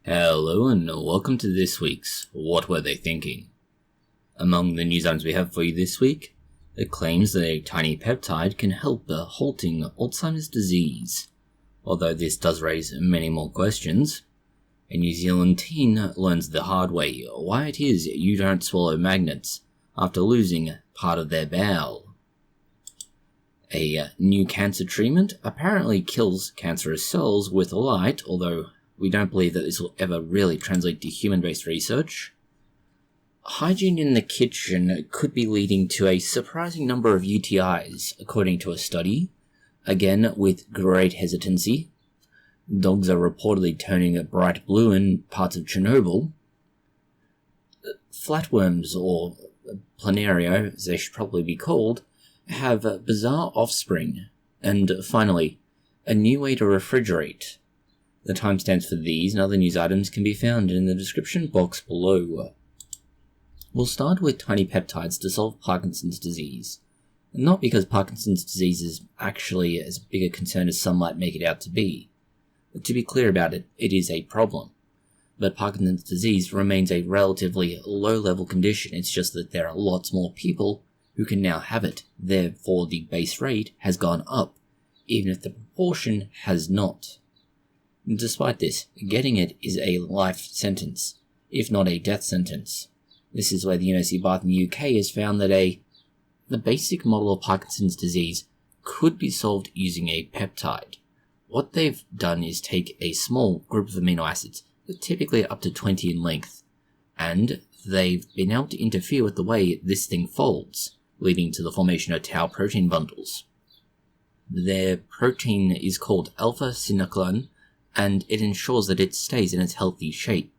Hello and welcome to this week's What Were They Thinking? Among the news items we have for you this week, it claims that a tiny peptide can help halting Alzheimer's disease. Although this does raise many more questions, a New Zealand teen learns the hard way why it is you don't swallow magnets after losing part of their bowel. A new cancer treatment apparently kills cancerous cells with light, although we don't believe that this will ever really translate to human-based research. Hygiene in the kitchen could be leading to a surprising number of UTIs, according to a study, again with great hesitancy. Dogs are reportedly turning bright blue in parts of Chernobyl. Flatworms, or planario as they should probably be called, have bizarre offspring. And finally, a new way to refrigerate. The timestamps for these and other news items can be found in the description box below. We'll start with tiny peptides to solve Parkinson's disease. Not because Parkinson's disease is actually as big a concern as some might make it out to be. To be clear about it, it is a problem. But Parkinson's disease remains a relatively low-level condition. It's just that there are lots more people who can now have it. Therefore, the base rate has gone up, even if the proportion has not. Despite this, getting it is a life sentence, if not a death sentence. This is where the University of Bath in the UK has found that the basic model of Parkinson's disease could be solved using a peptide. What they've done is take a small group of amino acids, typically up to 20 in length, and they've been able to interfere with the way this thing folds, leading to the formation of tau protein bundles. Their protein is called alpha-synuclein, and it ensures that it stays in its healthy shape.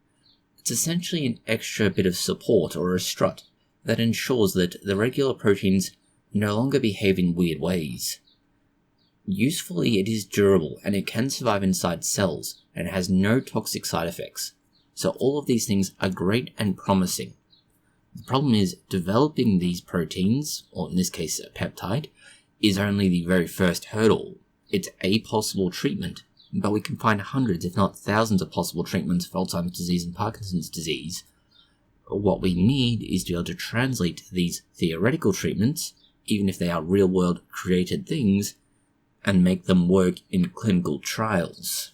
It's essentially an extra bit of support or a strut that ensures that the regular proteins no longer behave in weird ways. Usefully, it is durable and it can survive inside cells and has no toxic side effects. So all of these things are great and promising. The problem is developing these proteins, or in this case a peptide, is only the very first hurdle. It's a possible treatment, but we can find hundreds if not thousands of possible treatments for Alzheimer's disease and Parkinson's disease. What we need is to be able to translate these theoretical treatments, even if they are real-world created things, and make them work in clinical trials.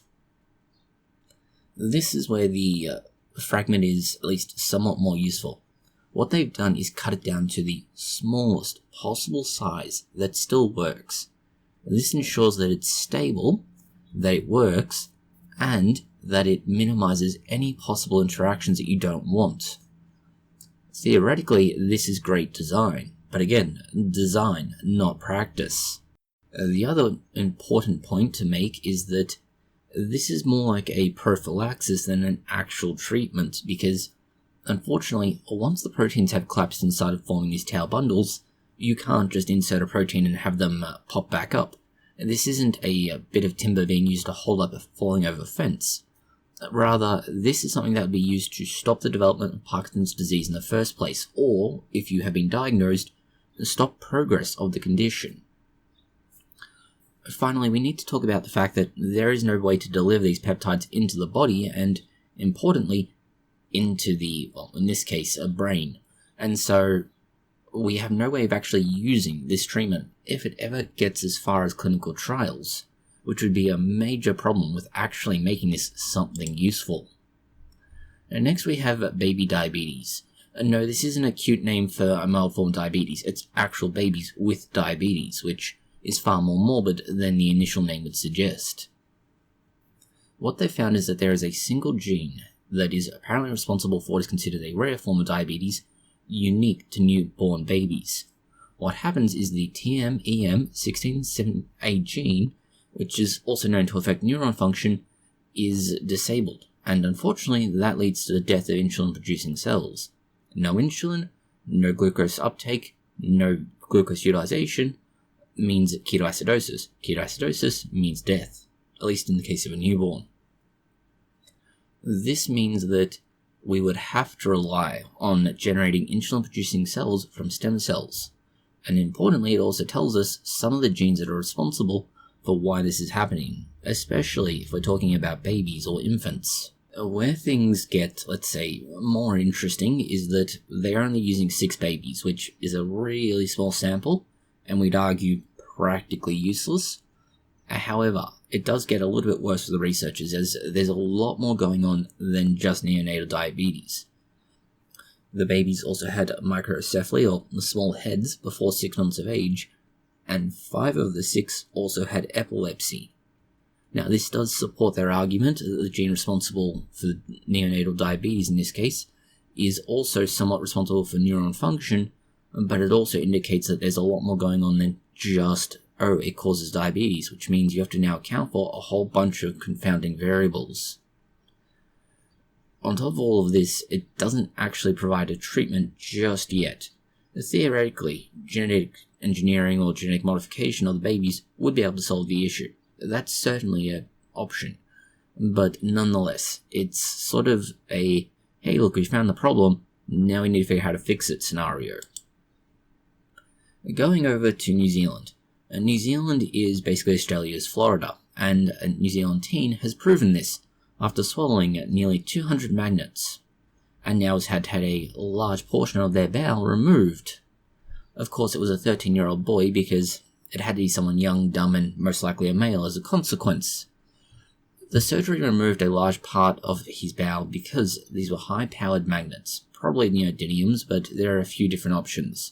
This is where the fragment is at least somewhat more useful. What they've done is cut it down to the smallest possible size that still works. This ensures that it's stable, that it works, and that it minimizes any possible interactions that you don't want. Theoretically, this is great design, but again, design, not practice. The other important point to make is that this is more like a prophylaxis than an actual treatment, because unfortunately, once the proteins have collapsed inside of forming these tau bundles, you can't just insert a protein and have them pop back up. This isn't a bit of timber being used to hold up a falling over fence. Rather, this is something that would be used to stop the development of Parkinson's disease in the first place, or, if you have been diagnosed, stop progress of the condition. Finally, we need to talk about the fact that there is no way to deliver these peptides into the body and, importantly, into the, well, in this case, a brain. And so we have no way of actually using this treatment if it ever gets as far as clinical trials, which would be a major problem with actually making this something useful. And next we have baby diabetes. No, this isn't a cute name for a mild form of diabetes, it's actual babies with diabetes, which is far more morbid than the initial name would suggest. What they found is that there is a single gene that is apparently responsible for what is considered a rare form of diabetes, unique to newborn babies. What happens is the TMEM1678 gene, which is also known to affect neuron function, is disabled, and unfortunately that leads to the death of insulin-producing cells. No insulin, no glucose uptake, no glucose utilization means ketoacidosis. Ketoacidosis means death, at least in the case of a newborn. This means that we would have to rely on generating insulin-producing cells from stem cells. And importantly, it also tells us some of the genes that are responsible for why this is happening, especially if we're talking about babies or infants. Where things get, let's say, more interesting is that they're only using 6 babies, which is a really small sample, and we'd argue practically useless. However, it does get a little bit worse for the researchers, as there's a lot more going on than just neonatal diabetes. The babies also had microcephaly, or small heads, before 6 months of age, and 5 of the 6 also had epilepsy. Now, this does support their argument that the gene responsible for neonatal diabetes in this case is also somewhat responsible for neuron function, but it also indicates that there's a lot more going on than just, oh, it causes diabetes, which means you have to now account for a whole bunch of confounding variables. On top of all of this, it doesn't actually provide a treatment just yet. Theoretically, genetic engineering or genetic modification of the babies would be able to solve the issue. That's certainly an option. But nonetheless, it's sort of a, hey look, we found the problem, now we need to figure out how to fix it scenario. Going over to New Zealand. New Zealand is basically Australia's Florida, and a New Zealand teen has proven this after swallowing nearly 200 magnets, and now has had a large portion of their bowel removed. Of course, it was a 13-year-old boy because it had to be someone young, dumb, and most likely a male as a consequence. The surgery removed a large part of his bowel because these were high-powered magnets, probably neodymiums, but there are a few different options.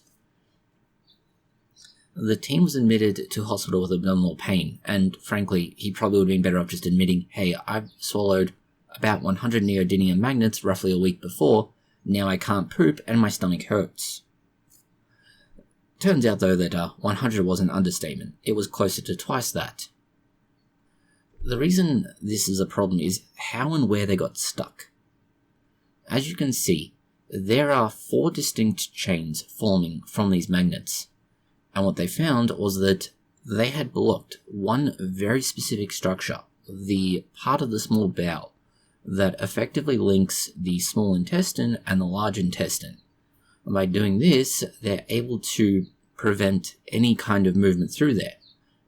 The teen was admitted to hospital with abdominal pain, and frankly, he probably would have been better off just admitting, hey, I've swallowed about 100 neodymium magnets roughly a week before, now I can't poop and my stomach hurts. Turns out though that 100 was an understatement, it was closer to twice that. The reason this is a problem is how and where they got stuck. As you can see, there are 4 distinct chains forming from these magnets. And what they found was that they had blocked one very specific structure, the part of the small bowel, that effectively links the small intestine and the large intestine. And by doing this, they're able to prevent any kind of movement through there.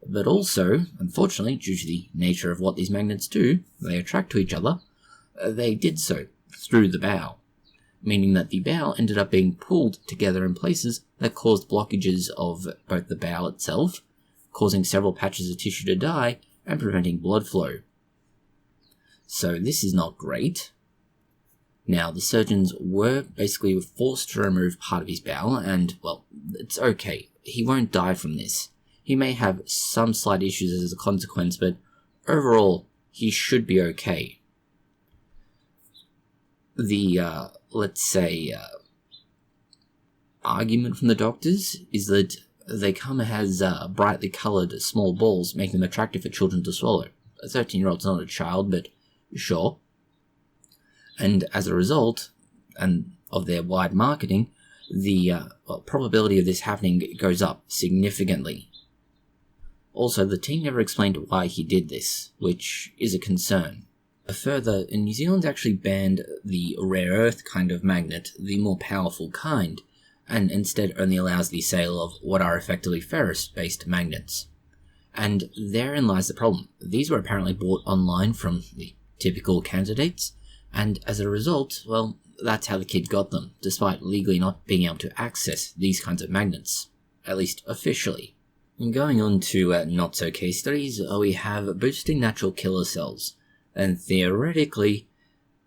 But also, unfortunately, due to the nature of what these magnets do, they attract to each other, they did so through the bowel, meaning that the bowel ended up being pulled together in places that caused blockages of both the bowel itself, causing several patches of tissue to die, and preventing blood flow. So this is not great. Now, the surgeons were basically forced to remove part of his bowel, and, well, it's okay. He won't die from this. He may have some slight issues as a consequence, but overall, he should be okay. The, let's say, argument from the doctors is that they come as brightly coloured small balls, making them attractive for children to swallow. A 13-year-old's not a child, but sure. And as a result, and of their wide marketing, the probability of this happening goes up significantly. Also, the team never explained why he did this, which is a concern. Further, New Zealand actually banned the rare earth kind of magnet, the more powerful kind, and instead only allows the sale of what are effectively ferrous-based magnets. And therein lies the problem. These were apparently bought online from the typical candidates, and as a result, well, that's how the kid got them, despite legally not being able to access these kinds of magnets, at least officially. And going on to not-so-case studies, we have boosting natural killer cells, and theoretically,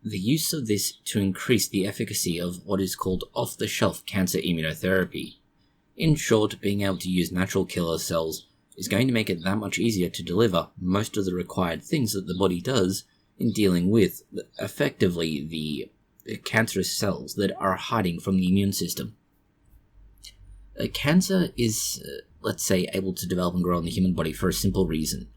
the use of this to increase the efficacy of what is called off-the-shelf cancer immunotherapy. In short, being able to use natural killer cells is going to make it that much easier to deliver most of the required things that the body does in dealing with, effectively, the cancerous cells that are hiding from the immune system. Cancer is, let's say, able to develop and grow in the human body for a simple reason.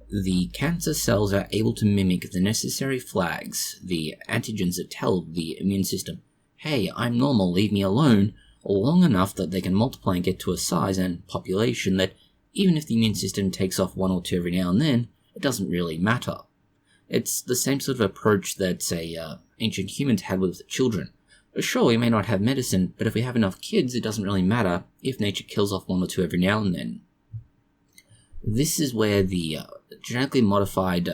The cancer cells are able to mimic the necessary flags, the antigens that tell the immune system, hey, I'm normal, leave me alone, long enough that they can multiply and get to a size and population that even if the immune system takes off one or two every now and then, it doesn't really matter. It's the same sort of approach that, say, ancient humans had with children. Sure, we may not have medicine, but if we have enough kids, it doesn't really matter if nature kills off one or two every now and then. This is where the genetically modified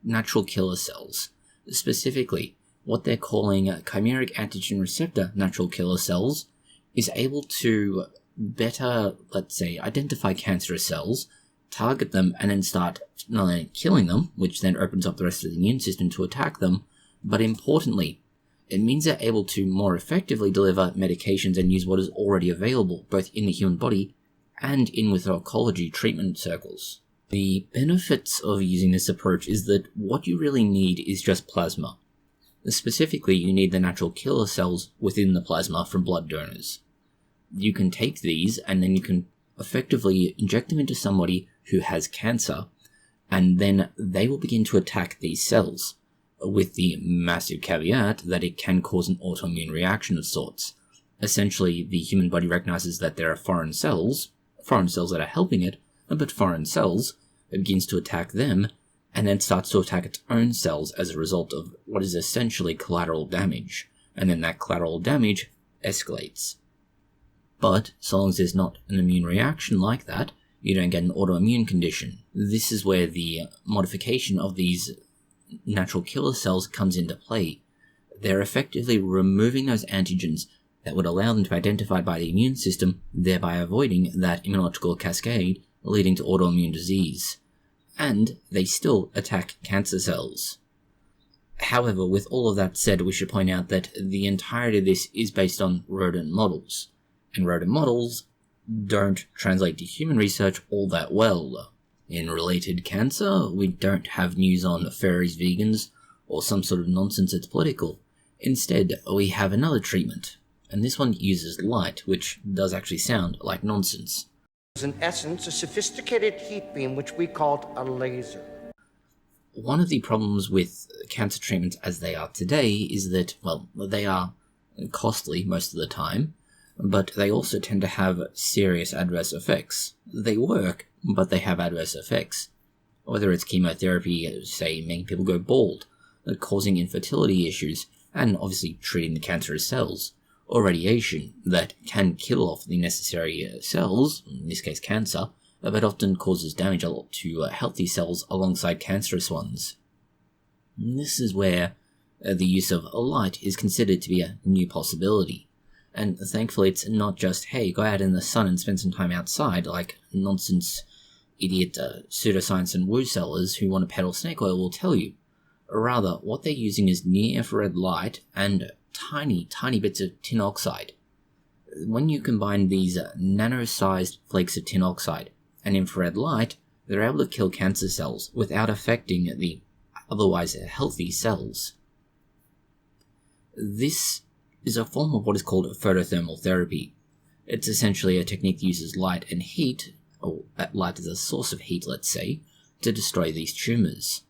natural killer cells Specifically, what they're calling chimeric antigen receptor natural killer cells is able to better, let's say, identify cancerous cells, target them, and then start not only killing them, which then opens up the rest of the immune system to attack them, but importantly, it means they're able to more effectively deliver medications and use what is already available, both in the human body and in with oncology treatment circles. The benefits of using this approach is that what you really need is just plasma. Specifically, you need the natural killer cells within the plasma from blood donors. You can take these and then you can effectively inject them into somebody who has cancer, and then they will begin to attack these cells, with the massive caveat that it can cause an autoimmune reaction of sorts. Essentially, the human body recognizes that there are foreign cells that are helping it, but foreign cells, it begins to attack them, and then starts to attack its own cells as a result of what is essentially collateral damage, and then that collateral damage escalates. But, so long as there's not an immune reaction like that, you don't get an autoimmune condition. This is where the modification of these natural killer cells comes into play. They're effectively removing those antigens that would allow them to be identified by the immune system, thereby avoiding that immunological cascade leading to autoimmune disease. And they still attack cancer cells. However, with all of that said, we should point out that the entirety of this is based on rodent models, and rodent models don't translate to human research all that well. In related cancer, we don't have news on furries, vegans, or some sort of nonsense that's political. Instead, we have another treatment, and this one uses light, which does actually sound like nonsense. Is in essence a sophisticated heat beam which we called a laser. One of the problems with cancer treatments as they are today is that, well, they are costly most of the time, but they also tend to have serious adverse effects. They work, but they have adverse effects. Whether it's chemotherapy, say, making people go bald, causing infertility issues, and obviously treating the cancerous cells, or radiation that can kill off the necessary cells, in this case cancer, but often causes damage a lot to healthy cells alongside cancerous ones. And this is where the use of light is considered to be a new possibility. And thankfully it's not just, hey, go out in the sun and spend some time outside, like nonsense idiot pseudoscience and woo sellers who want to peddle snake oil will tell you. Rather, what they're using is near-infrared light and tiny bits of tin oxide. When you combine these nano-sized flakes of tin oxide and infrared light, they're able to kill cancer cells without affecting the otherwise healthy cells. This is a form of what is called photothermal therapy. It's essentially a technique that uses light and heat, or light as a source of heat, let's say, to destroy these tumors.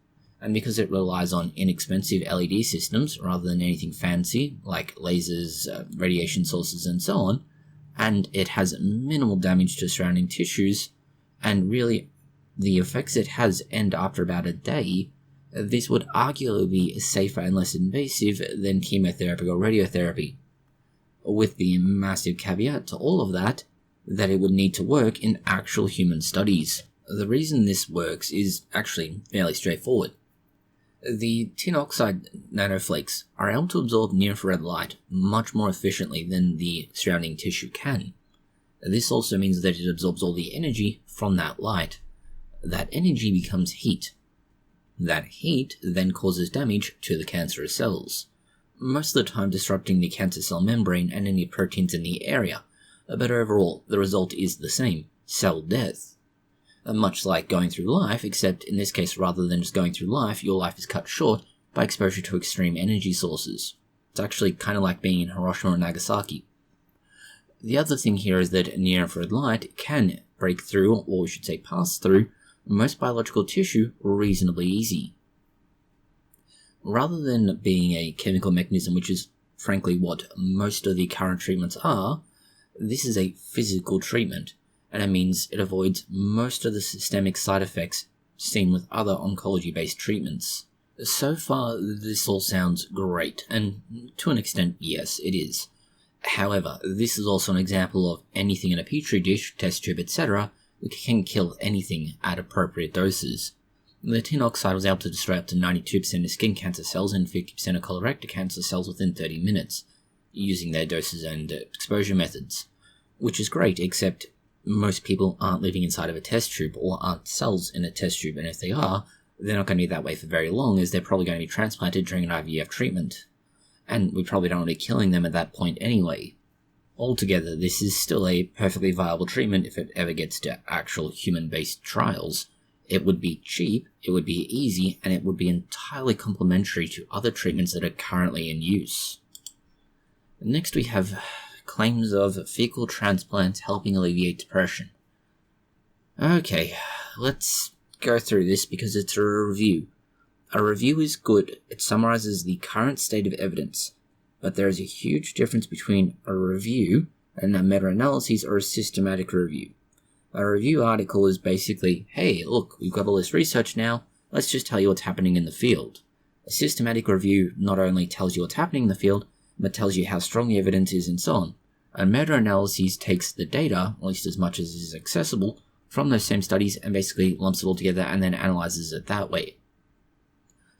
And because it relies on inexpensive LED systems rather than anything fancy, like lasers, radiation sources, and so on, and it has minimal damage to surrounding tissues, and really the effects it has end after about a day, this would arguably be safer and less invasive than chemotherapy or radiotherapy, with the massive caveat to all of that it would need to work in actual human studies. The reason this works is actually fairly straightforward. The tin oxide nanoflakes are able to absorb near-infrared light much more efficiently than the surrounding tissue can. This also means that it absorbs all the energy from that light. That energy becomes heat. That heat then causes damage to the cancerous cells, most of the time disrupting the cancer cell membrane and any proteins in the area, but overall the result is the same: cell death. Much like going through life, except in this case rather than just going through life, your life is cut short by exposure to extreme energy sources. It's actually kind of like being in Hiroshima or Nagasaki. The other thing here is that near-infrared light can break through, or we should say pass through, most biological tissue reasonably easy. Rather than being a chemical mechanism, which is frankly what most of the current treatments are, this is a physical treatment, and it means it avoids most of the systemic side effects seen with other oncology-based treatments. So far, this all sounds great, and to an extent, yes, it is. However, this is also an example of anything in a petri dish, test tube, etc., which can kill anything at appropriate doses. The tin oxide was able to destroy up to 92% of skin cancer cells and 50% of colorectal cancer cells within 30 minutes, using their doses and exposure methods. Which is great, except most people aren't living inside of a test tube or aren't cells in a test tube, and if they are, they're not going to be that way for very long, as they're probably going to be transplanted during an IVF treatment. And we probably don't want to be killing them at that point anyway. Altogether, this is still a perfectly viable treatment if it ever gets to actual human-based trials. It would be cheap, it would be easy, and it would be entirely complementary to other treatments that are currently in use. Next we have claims of fecal transplants helping alleviate depression. Okay, let's go through this because it's a review. A review is good, it summarizes the current state of evidence, but there is a huge difference between a review and a meta-analysis or a systematic review. A review article is basically, hey, look, we've got all this research now, let's just tell you what's happening in the field. A systematic review not only tells you what's happening in the field, but tells you how strong the evidence is and so on. A meta-analysis takes the data, at least as much as is accessible, from those same studies and basically lumps it all together and then analyzes it that way.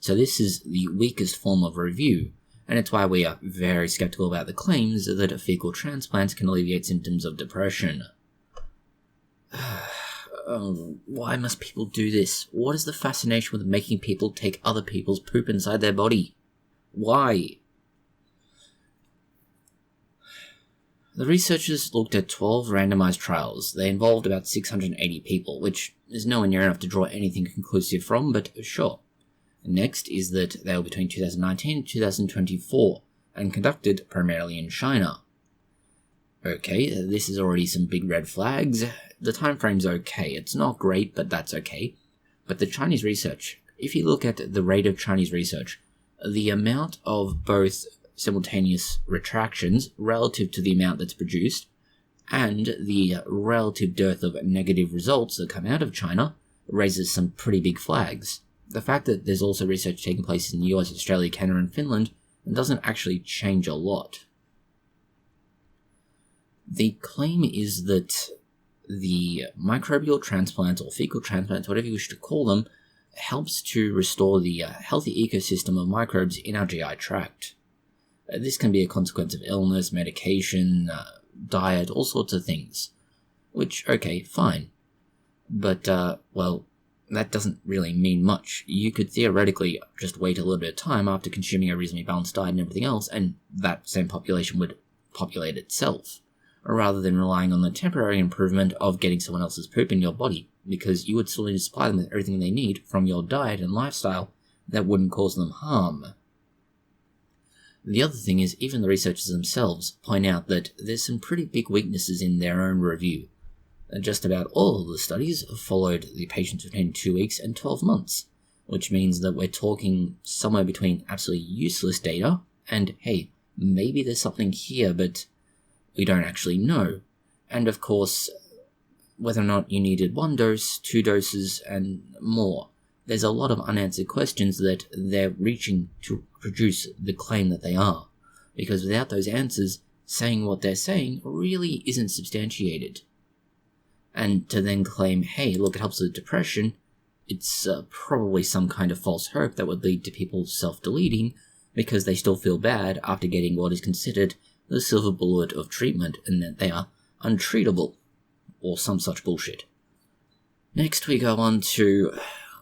So this is the weakest form of review, and it's why we are very skeptical about the claims that fecal transplants can alleviate symptoms of depression. Why must people do this? What is the fascination with making people take other people's poop inside their body? Why? The researchers looked at 12 randomized trials. They involved about 680 people, which is nowhere near enough to draw anything conclusive from, but sure. Next is that they were between 2019 and 2024, and conducted primarily in China. Okay, this is already some big red flags. The time frame's okay, it's not great, but that's okay. But the Chinese research, if you look at the rate of Chinese research, the amount of both simultaneous retractions relative to the amount that's produced, and the relative dearth of negative results that come out of China raises some pretty big flags. The fact that there's also research taking place in the US, Australia, Canada, and Finland doesn't actually change a lot. The claim is that the microbial transplants or fecal transplants, whatever you wish to call them, helps to restore the healthy ecosystem of microbes in our GI tract. This can be a consequence of illness, medication, diet, all sorts of things. Which, okay, fine. But, well, that doesn't really mean much. You could theoretically just wait a little bit of time after consuming a reasonably balanced diet and everything else, and that same population would populate itself, rather than relying on the temporary improvement of getting someone else's poop in your body, because you would still need to supply them with everything they need from your diet and lifestyle that wouldn't cause them harm. The other thing is, even the researchers themselves point out that there's some pretty big weaknesses in their own review. Just about all of the studies followed the patients between 2 weeks and 12 months, which means that we're talking somewhere between absolutely useless data and, hey, maybe there's something here, but we don't actually know. And of course, whether or not you needed 1 dose, 2 doses, and more. There's a lot of unanswered questions that they're reaching to produce the claim that they are, because without those answers, saying what they're saying really isn't substantiated. And to then claim, hey, look, it helps with depression, it's probably some kind of false hope that would lead to people self-deleting because they still feel bad after getting what is considered the silver bullet of treatment and that they are untreatable, or some such bullshit. Next we go on to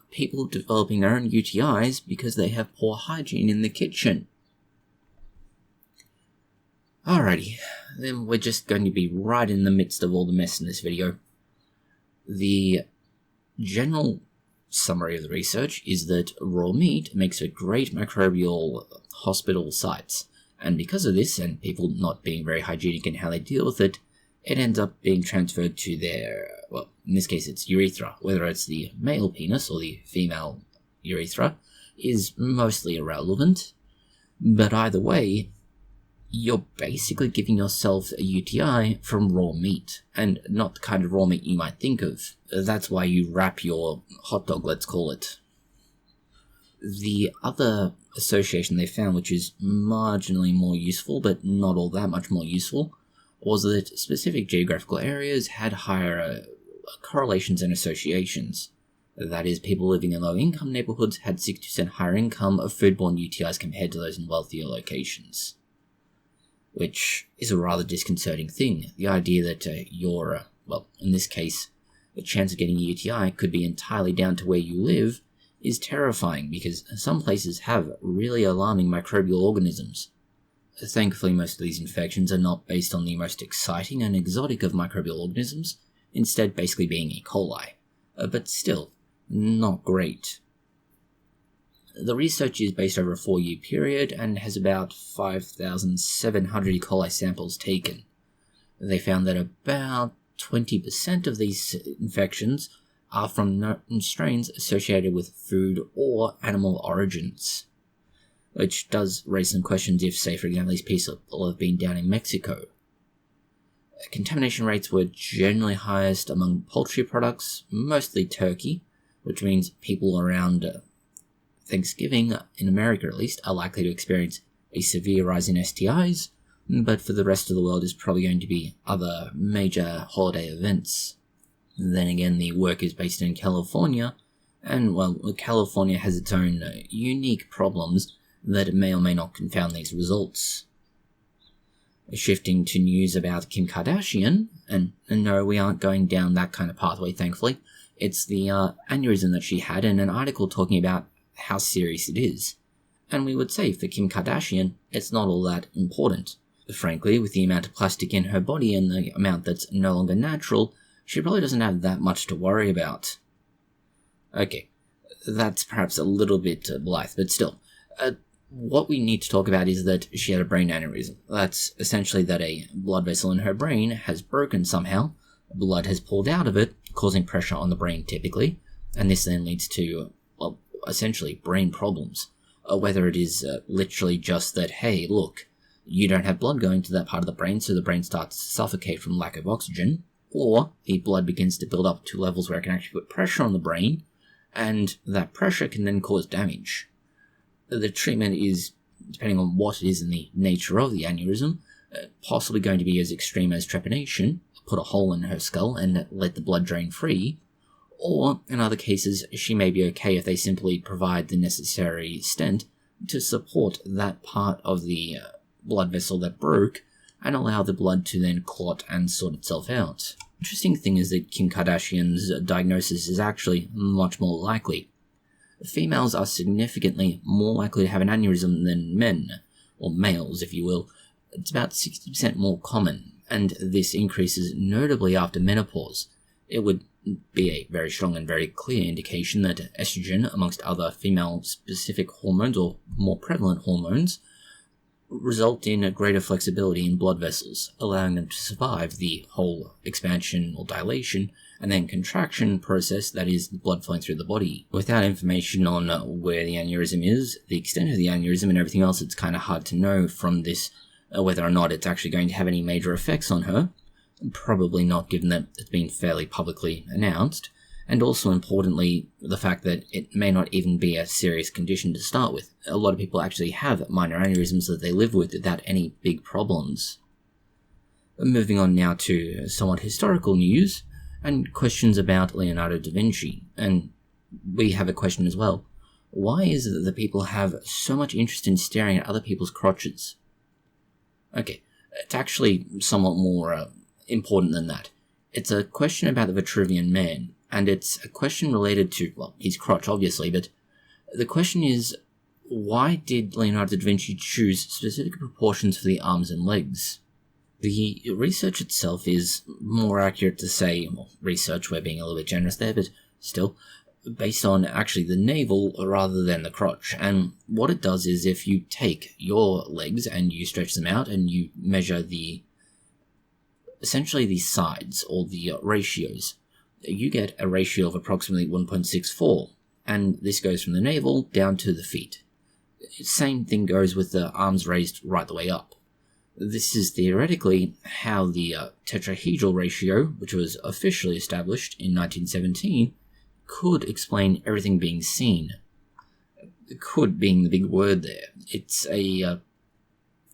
people developing their own UTIs because they have poor hygiene in the kitchen. Alrighty, then we're just going to be right in the midst of all the mess in this video. The general summary of the research is that raw meat makes for great microbial hospital sites, and because of this, and people not being very hygienic in how they deal with it, it ends up being transferred to their, well, in this case it's urethra. Whether it's the male penis or the female urethra is mostly irrelevant, but either way, you're basically giving yourself a UTI from raw meat, and not the kind of raw meat you might think of. That's why you wrap your hot dog, let's call it. The other association they found, which is marginally more useful, but not all that much more useful, was that specific geographical areas had higher correlations and associations. That is, people living in low-income neighborhoods had 60% higher income of foodborne UTIs compared to those in wealthier locations. Which is a rather disconcerting thing. The idea that in this case, the chance of getting a UTI could be entirely down to where you live is terrifying, because some places have really alarming microbial organisms. Thankfully, most of these infections are not based on the most exciting and exotic of microbial organisms, instead basically being E. coli. But still, not great. The research is based over a 4-year period and has about 5,700 E. coli samples taken. They found that about 20% of these infections are from strains associated with food or animal origins, which does raise some questions if, say, for example, these people have been down in Mexico. Contamination rates were generally highest among poultry products, mostly turkey, which means people around Thanksgiving, in America at least, are likely to experience a severe rise in STIs, but for the rest of the world it's probably going to be other major holiday events. Then again, the work is based in California, and, California has its own unique problems that may or may not confound these results. Shifting to news about Kim Kardashian, and no, we aren't going down that kind of pathway, thankfully. It's the aneurysm that she had, and an article talking about how serious it is. And we would say for Kim Kardashian, it's not all that important. Frankly, with the amount of plastic in her body and the amount that's no longer natural, she probably doesn't have that much to worry about. Okay, that's perhaps a little bit blithe, but still. What we need to talk about is that she had a brain aneurysm. That's essentially that a blood vessel in her brain has broken somehow, blood has pulled out of it, causing pressure on the brain typically, and this then leads to, essentially brain problems. Whether it is literally just that, hey, look, you don't have blood going to that part of the brain, so the brain starts to suffocate from lack of oxygen, or the blood begins to build up to levels where it can actually put pressure on the brain, and that pressure can then cause damage. The treatment is, depending on what it is and the nature of the aneurysm, possibly going to be as extreme as trepanation, put a hole in her skull and let the blood drain free, or, in other cases, she may be okay if they simply provide the necessary stent to support that part of the blood vessel that broke and allow the blood to then clot and sort itself out. Interesting thing is that Kim Kardashian's diagnosis is actually much more likely. Females are significantly more likely to have an aneurysm than men, or males if you will. It's about 60% more common, and this increases notably after menopause. It would be a very strong and very clear indication that estrogen, amongst other female-specific hormones or more prevalent hormones, result in a greater flexibility in blood vessels, allowing them to survive the whole expansion or dilation and then contraction process that is blood flowing through the body. Without information on where the aneurysm is, the extent of the aneurysm and everything else, it's kind of hard to know from this whether or not it's actually going to have any major effects on her. Probably not, given that it's been fairly publicly announced, and also importantly, the fact that it may not even be a serious condition to start with. A lot of people actually have minor aneurysms that they live with without any big problems. Moving on now to somewhat historical news, and questions about Leonardo da Vinci, and we have a question as well. Why is it that the people have so much interest in staring at other people's crotches? Okay, it's actually somewhat more important than that. It's a question about the Vitruvian man, and it's a question related to, his crotch obviously, but the question is, why did Leonardo da Vinci choose specific proportions for the arms and legs? The research itself is more accurate to say, research, we're being a little bit generous there, but still, based on actually the navel rather than the crotch. And what it does is if you take your legs and you stretch them out and you measure essentially the sides or the ratios, you get a ratio of approximately 1.64, and this goes from the navel down to the feet. Same thing goes with the arms raised right the way up. This is theoretically how the tetrahedral ratio, which was officially established in 1917, could explain everything being seen. Could being the big word there. It's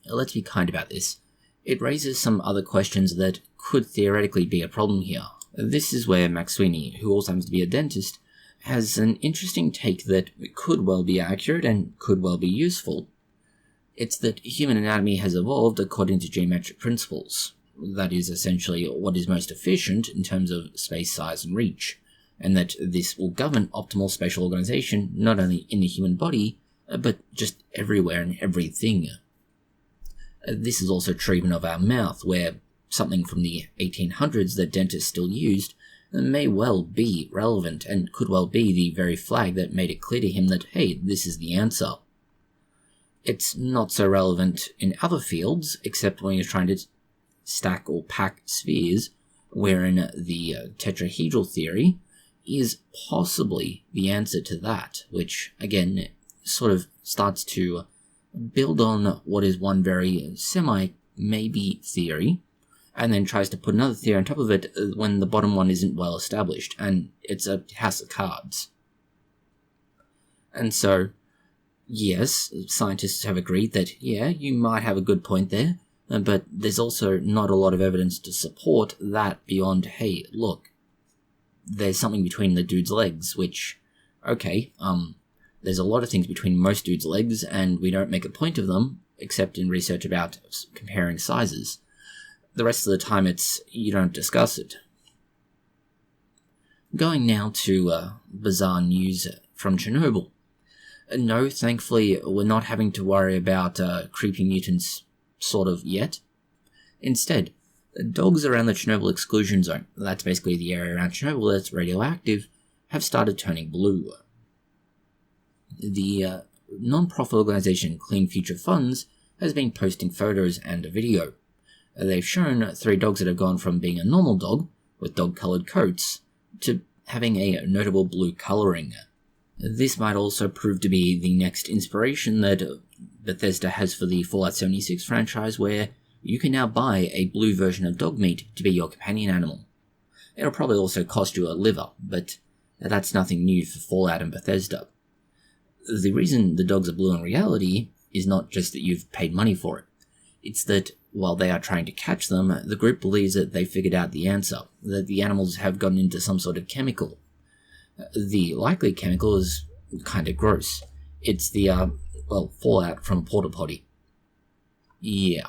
let's be kind about this. It raises some other questions that could theoretically be a problem here. This is where Max Sweeney, who also happens to be a dentist, has an interesting take that could well be accurate and could well be useful. It's that human anatomy has evolved according to geometric principles. That is essentially what is most efficient in terms of space, size, and reach, and that this will govern optimal spatial organization not only in the human body, but just everywhere and everything. This is also true even of our mouth, where something from the 1800s that dentists still used may well be relevant and could well be the very flag that made it clear to him that, hey, this is the answer. It's not so relevant in other fields, except when you're trying to stack or pack spheres, wherein the tetrahedral theory is possibly the answer to that, which, again, sort of starts to build on what is one very semi-maybe theory, and then tries to put another theory on top of it when the bottom one isn't well established, and it's a house of cards. And so, yes, scientists have agreed that, yeah, you might have a good point there, but there's also not a lot of evidence to support that beyond, hey, look, there's something between the dude's legs, which, okay, there's a lot of things between most dudes' legs, and we don't make a point of them, except in research about comparing sizes. The rest of the time, you don't discuss it. Going now to bizarre news from Chernobyl. No, thankfully, we're not having to worry about creepy mutants sort of yet. Instead, dogs around the Chernobyl exclusion zone, that's basically the area around Chernobyl that's radioactive, have started turning blue. The non-profit organization Clean Future Funds has been posting photos and a video. They've shown 3 dogs that have gone from being a normal dog with dog-coloured coats to having a notable blue colouring. This might also prove to be the next inspiration that Bethesda has for the Fallout 76 franchise, where you can now buy a blue version of dog meat to be your companion animal. It'll probably also cost you a liver, but that's nothing new for Fallout and Bethesda. The reason the dogs are blue in reality is not just that you've paid money for it. It's that while they are trying to catch them, the group believes that they figured out the answer, that the animals have gotten into some sort of chemical. The likely chemical is kind of gross. It's the, fallout from porta potty. Yeah.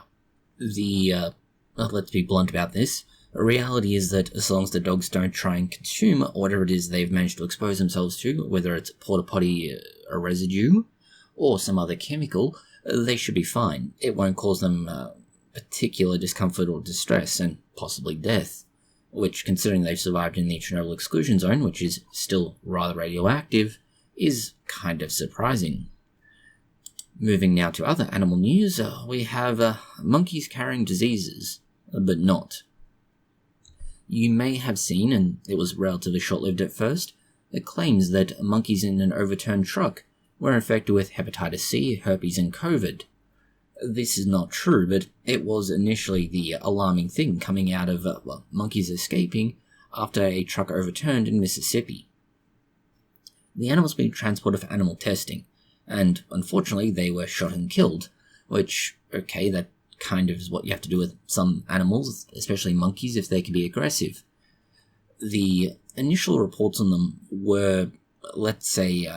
Let's be blunt about this. The reality is that as long as the dogs don't try and consume whatever it is they've managed to expose themselves to, whether it's porta potty a residue or some other chemical, they should be fine. It won't cause them particular discomfort or distress, and possibly death, which, considering they've survived in the Chernobyl exclusion zone, which is still rather radioactive, is kind of surprising. Moving now to other animal news, we have monkeys carrying diseases, but not. You may have seen, and it was relatively short-lived at first, the claims that monkeys in an overturned truck were infected with hepatitis C, herpes, and COVID. This is not true, but it was initially the alarming thing coming out of monkeys escaping after a truck overturned in Mississippi. The animals being transported for animal testing, and unfortunately they were shot and killed, which, okay, that kind of is what you have to do with some animals, especially monkeys, if they can be aggressive. The initial reports on them were, let's say,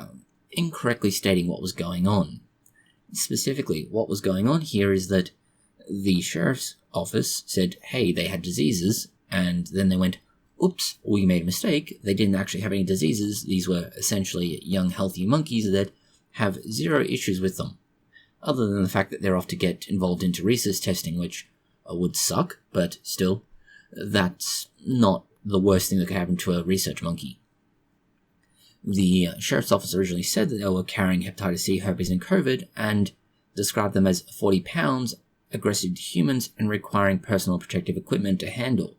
incorrectly stating what was going on. Specifically, what was going on here is that the sheriff's office said, hey, they had diseases, and then they went, oops, we made a mistake, they didn't actually have any diseases, these were essentially young healthy monkeys that have zero issues with them, other than the fact that they're off to get involved into rhesus testing, which would suck, but still, that's not the worst thing that could happen to a research monkey. The sheriff's office originally said that they were carrying hepatitis C, herpes, and COVID, and described them as 40 pounds, aggressive to humans, and requiring personal protective equipment to handle.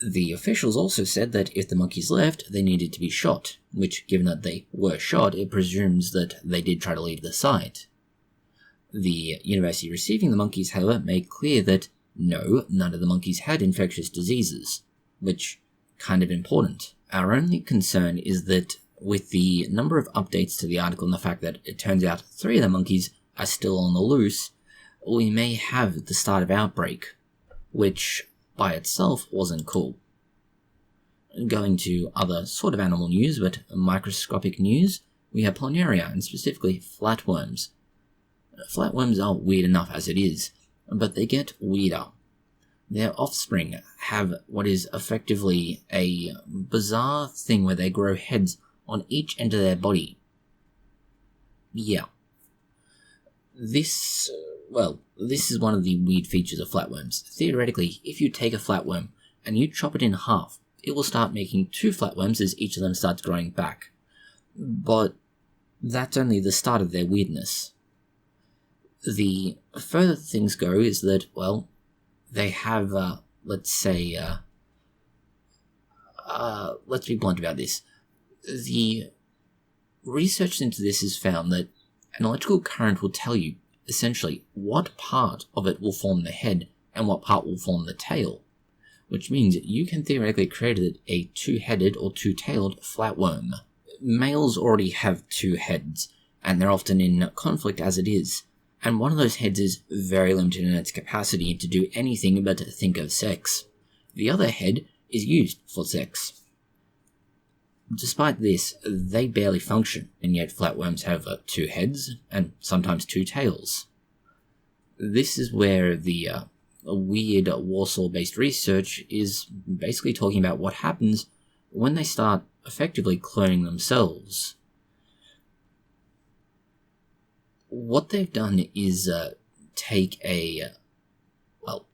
The officials also said that if the monkeys left, they needed to be shot, which, given that they were shot, it presumes that they did try to leave the site. The university receiving the monkeys, however, made clear that no, none of the monkeys had infectious diseases, which kind of important. Our only concern is that with the number of updates to the article and the fact that it turns out 3 of the monkeys are still on the loose, we may have the start of outbreak, which by itself wasn't cool. Going to other sort of animal news, but microscopic news, we have planaria, and specifically flatworms. Flatworms are weird enough as it is, but they get weirder. Their offspring have what is effectively a bizarre thing where they grow heads on each end of their body. Yeah. This is one of the weird features of flatworms. Theoretically, if you take a flatworm and you chop it in half, it will start making 2 flatworms as each of them starts growing back. But that's only the start of their weirdness. The further things go is that, they have, let's be blunt about this. The research into this has found that an electrical current will tell you, essentially, what part of it will form the head and what part will form the tail, which means you can theoretically create a 2-headed or 2-tailed flatworm. Males already have 2 heads, and they're often in conflict as it is, and one of those heads is very limited in its capacity to do anything but think of sex. The other head is used for sex. Despite this, they barely function, and yet flatworms have 2 heads, and sometimes 2 tails. This is where the weird Warsaw-based research is basically talking about what happens when they start effectively cloning themselves. What they've done is take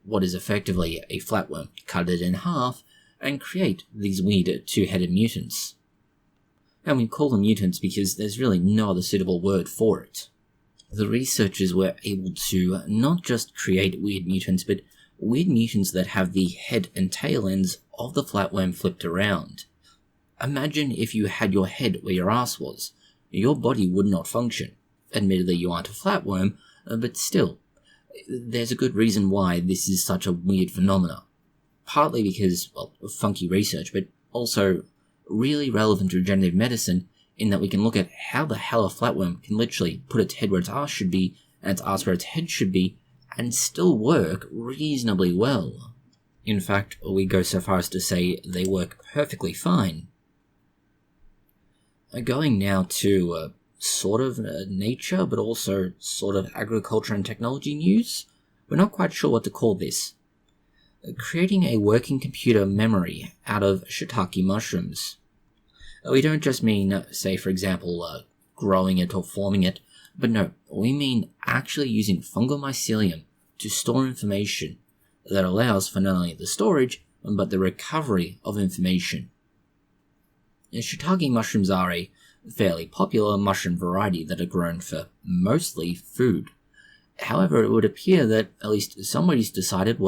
what is effectively a flatworm, cut it in half, and create these weird 2-headed mutants. And we call them mutants because there's really no other suitable word for it. The researchers were able to not just create weird mutants, but weird mutants that have the head and tail ends of the flatworm flipped around. Imagine if you had your head where your ass was. Your body would not function. Admittedly, you aren't a flatworm, but still, there's a good reason why this is such a weird phenomena. Partly because, funky research, but also really relevant to regenerative medicine in that we can look at how the hell a flatworm can literally put its head where its ass should be, and its ass where its head should be, and still work reasonably well. In fact, we go so far as to say they work perfectly fine. Going now to sort of nature, but also sort of agriculture and technology news. We're not quite sure what to call this. Creating a working computer memory out of shiitake mushrooms. We don't just mean, say for example, growing it or forming it, but no, we mean actually using fungal mycelium to store information that allows for not only the storage, but the recovery of information. Shitake mushrooms are a fairly popular mushroom variety that are grown for mostly food. However, it would appear that at least somebody's decided,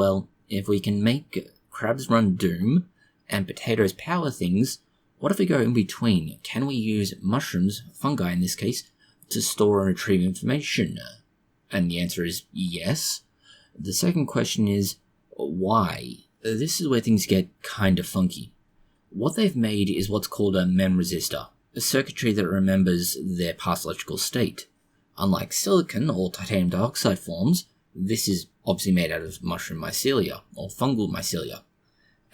if we can make crabs run Doom and potatoes power things, what if we go in between? Can we use mushrooms, fungi in this case, to store and retrieve information? And the answer is yes. The second question is, why? This is where things get kind of funky. What they've made is what's called a memristor, a circuitry that remembers their past electrical state. Unlike silicon or titanium dioxide forms, this is obviously made out of mushroom mycelia, or fungal mycelia,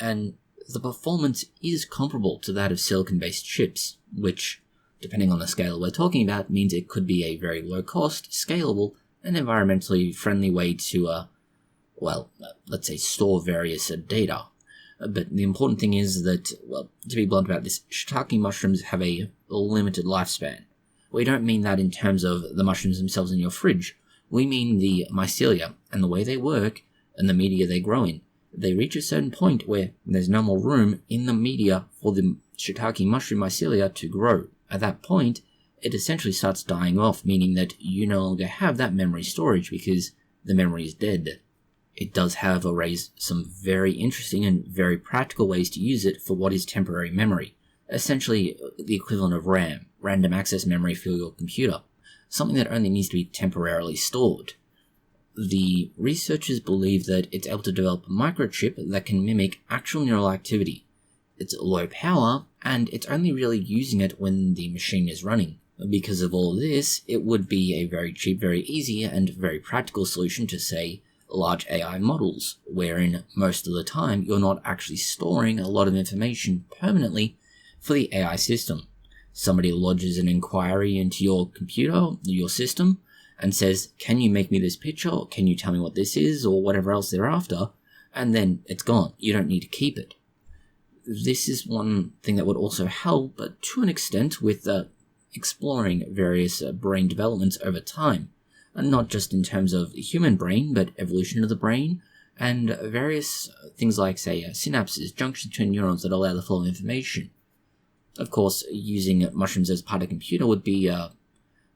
and the performance is comparable to that of silicon-based chips, which, depending on the scale we're talking about, means it could be a very low-cost, scalable, and environmentally friendly way to, let's say store various data. But the important thing is that, to be blunt about this, shiitake mushrooms have a limited lifespan. We don't mean that in terms of the mushrooms themselves in your fridge. We mean the mycelia and the way they work and the media they grow in. They reach a certain point where there's no more room in the media for the shiitake mushroom mycelia to grow. At that point, it essentially starts dying off, meaning that you no longer have that memory storage because the memory is dead. It does, however, raise some very interesting and very practical ways to use it for what is temporary memory, essentially the equivalent of RAM, random access memory for your computer, something that only needs to be temporarily stored. The researchers believe that it's able to develop a microchip that can mimic actual neural activity. It's low power, and it's only really using it when the machine is running. Because of all this, it would be a very cheap, very easy, and very practical solution to, say, large AI models, wherein most of the time you're not actually storing a lot of information permanently for the AI system. Somebody lodges an inquiry into your computer, your system, and says, can you make me this picture, or can you tell me what this is, or whatever else they're after, and then it's gone. You don't need to keep it. This is one thing that would also help, but to an extent, with exploring various brain developments over time, and not just in terms of the human brain, but evolution of the brain, and various things like, say, synapses, junctions between neurons that allow the flow of information. Of course, using mushrooms as part of a computer would be,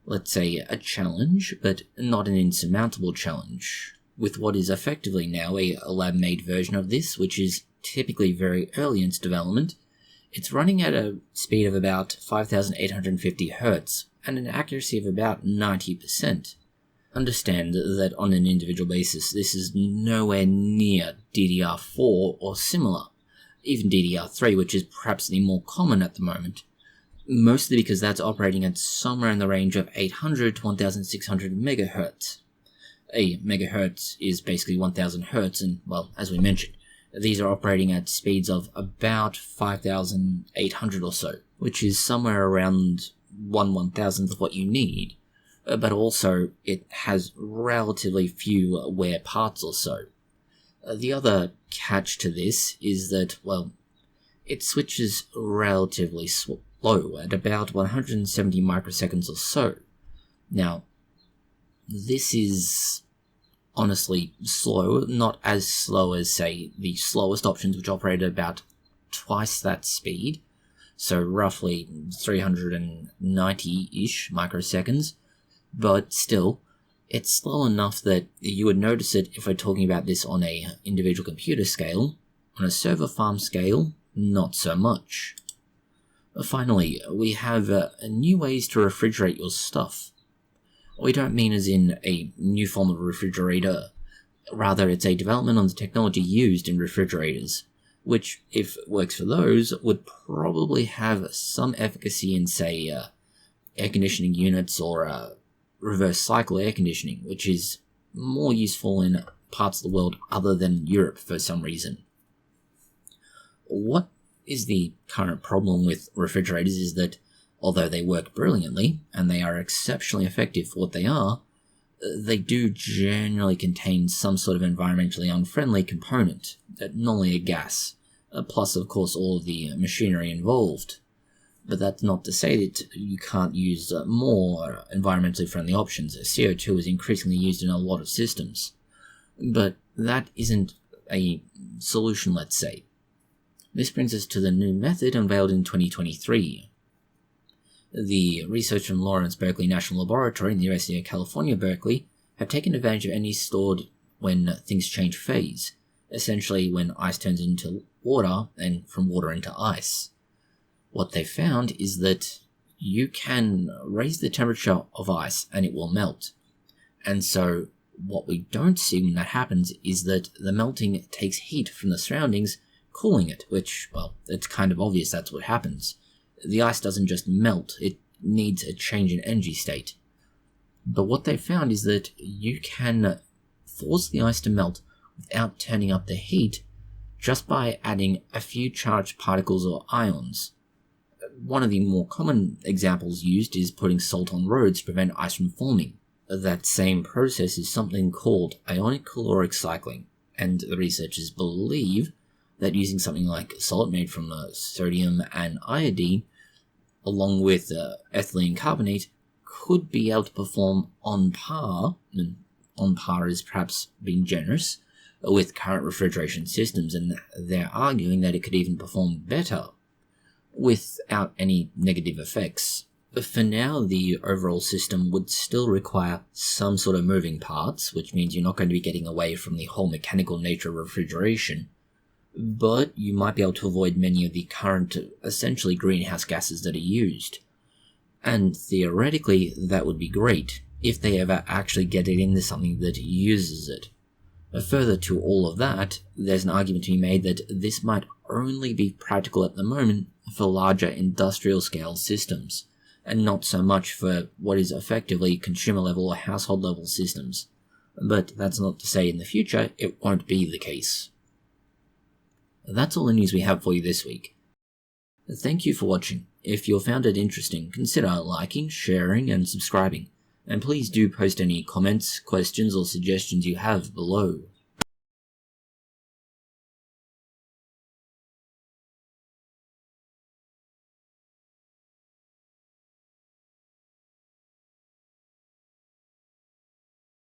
let's say, a challenge, but not an insurmountable challenge. With what is effectively now a lab-made version of this, which is typically very early in its development, it's running at a speed of about 5,850 Hz and an accuracy of about 90%. Understand that on an individual basis, this is nowhere near DDR4 or similar, even DDR3, which is perhaps the more common at the moment, mostly because that's operating at somewhere in the range of 800 to 1,600 MHz. A megahertz is basically 1,000 Hz, and, well, as we mentioned, these are operating at speeds of about 5,800 or so, which is somewhere around 1/1000th of what you need, but also it has relatively few wear parts or so. The other catch to this is that, well, it switches relatively slow at about 170 microseconds or so. Now, this is honestly slow, not as slow as, say, the slowest options, which operate at about twice that speed, so roughly 390-ish microseconds, but still, it's slow enough that you would notice it if we're talking about this on a individual computer scale. On a server farm scale, not so much. Finally, we have new ways to refrigerate your stuff. We don't mean as in a new form of refrigerator, rather it's a development on the technology used in refrigerators, which, if it works for those, would probably have some efficacy in, say, air conditioning units or reverse cycle air conditioning, which is more useful in parts of the world other than Europe for some reason. What is the current problem with refrigerators is that, although they work brilliantly, and they are exceptionally effective for what they are, they do generally contain some sort of environmentally unfriendly component, normally a gas, plus of course all of the machinery involved. But that's not to say that you can't use more environmentally friendly options. CO2 is increasingly used in a lot of systems. But that isn't a solution, let's say. This brings us to the new method unveiled in 2023. The research from Lawrence Berkeley National Laboratory in the University of California, Berkeley, have taken advantage of energy stored when things change phase, essentially when ice turns into water and from water into ice. What they found is that you can raise the temperature of ice and it will melt. And so what we don't see when that happens is that the melting takes heat from the surroundings, cooling it, which, well, it's kind of obvious that's what happens. The ice doesn't just melt, it needs a change in energy state. But what they found is that you can force the ice to melt without turning up the heat just by adding a few charged particles or ions. One of the more common examples used is putting salt on roads to prevent ice from forming. That same process is something called ionic caloric cycling, and the researchers believe that using something like salt made from sodium and iodine, along with ethylene carbonate, could be able to perform on par, and on par is perhaps being generous, with current refrigeration systems, and they're arguing that it could even perform better, without any negative effects. But for now, the overall system would still require some sort of moving parts, which means you're not going to be getting away from the whole mechanical nature of refrigeration, but you might be able to avoid many of the current, essentially, greenhouse gases that are used. And theoretically, that would be great, if they ever actually get it into something that uses it. But further to all of that, there's an argument to be made that this might only be practical at the moment for larger industrial-scale systems, and not so much for what is effectively consumer-level or household-level systems, But that's not to say in the future it won't be the case. That's all the news we have for you this week. Thank you for watching. If you found it interesting, consider liking, sharing, and subscribing. And please do post any comments, questions, or suggestions you have below.